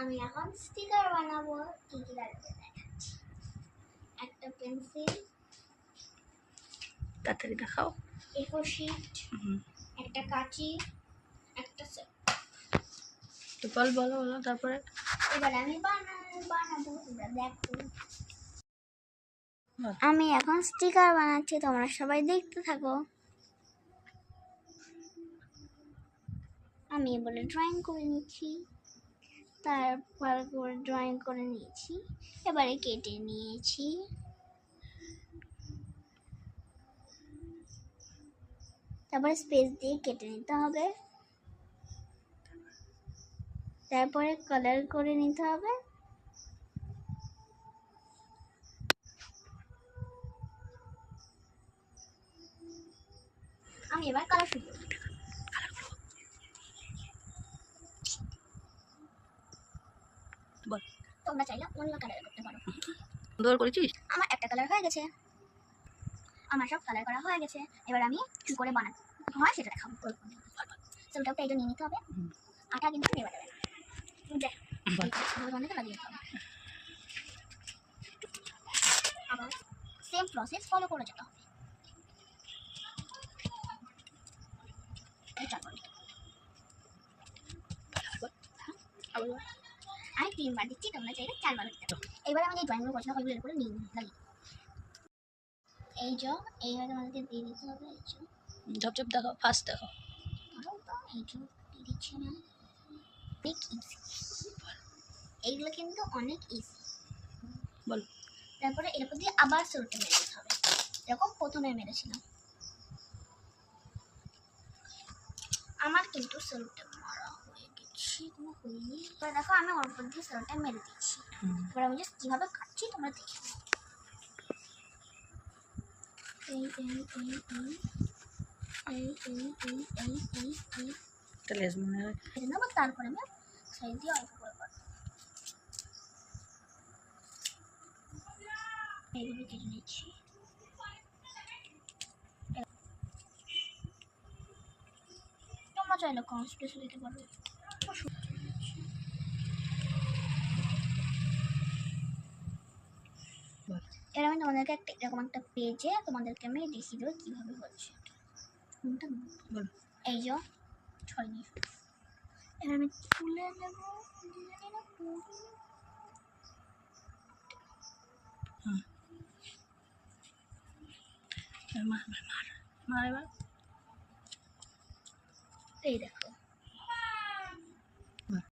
আমি এখন স্টিকার বানাবো। কি কি লাগবে দেখাচ্ছি। একটা পেন্সিল, তাড়াতাড়ি দেখাও। A4 শিট, একটা কাঁচি, একটা তো বলো বলো তারপরে। এবার আমি বানাবো, তোমরা দেখো। আমি এখন স্টিকার বানাচ্ছি, তোমরা সবাই দেখতে থাকো। আমি এবারে ড্রয়িং করে নিচ্ছি, তারপর ড্রয়িং করে নিয়েছি, এবারে কেটে নিয়েছি। তারপরে স্পেস দিয়ে কেটে নিতে হবে, তারপরে কালার করে নিতে হবে। আমি এবার কালার শুরু করব। বল। তোমরা চাইলে অন্য কালার করতে পারো। সুন্দর করেছিস। আমার একটা কালার হয়ে গেছে, আমার সব কালার করা হয়ে গেছে। এবার আমি কি করে বানাতে হয় সেটা দেখাবো। সেলটা এটা নিয়ে নিতে হবে, আটা কিন্তু দেওয়া যাবে না, লাগিয়ে দিতে হবে। আবার সেম প্রসেস ফলো করে যেতে হবে। আমি 3 বার দিচ্ছি, তোমরা চাইলে 4 বার দিতে পারো। এবার আমি যে ড্রয়িংগুলো করছিলাম ওইগুলো এর উপরে নিয়ে লাগিয়ে এই যে এইভাবে আমাদেরকে দিয়ে দিতে হবে। এই যে ঝপঝপ দেখো, ফার্স্ট দেখো। এই যে দিয়ে দিচ্ছি না, অনেক ইজি। এইগুলো কিন্তু অনেক ইজি। বলো। তারপরে এর উপর দিয়ে আবার সেলটা মেরে দিতে হবে, এরকম প্রথমে মেরেছিলাম। আমার কিন্তু সেলটা মারা হয়ে গেছে, কোনো হয়নি। এবার দেখো আমি ওর উপর দিয়ে সেলটা মেরে দিচ্ছি। এবার আমি জাস্ট কীভাবে কাটছি তোমরা দেখে নাও। তারপরে আমি সাইড দিয়ে অল্প করে কাটবো। এইভাবে কেটে নিচ্ছি। তোমরা চাইলে কম স্পেস দিতে পারো। এবার আমি তোমাদেরকে এরকম একটা পেজে তোমাদেরকে আমি দেখিয়ে দেবো কীভাবে হচ্ছে। এই যে ছয়নি, এবার আমি তুলে নেবো। এই দেখো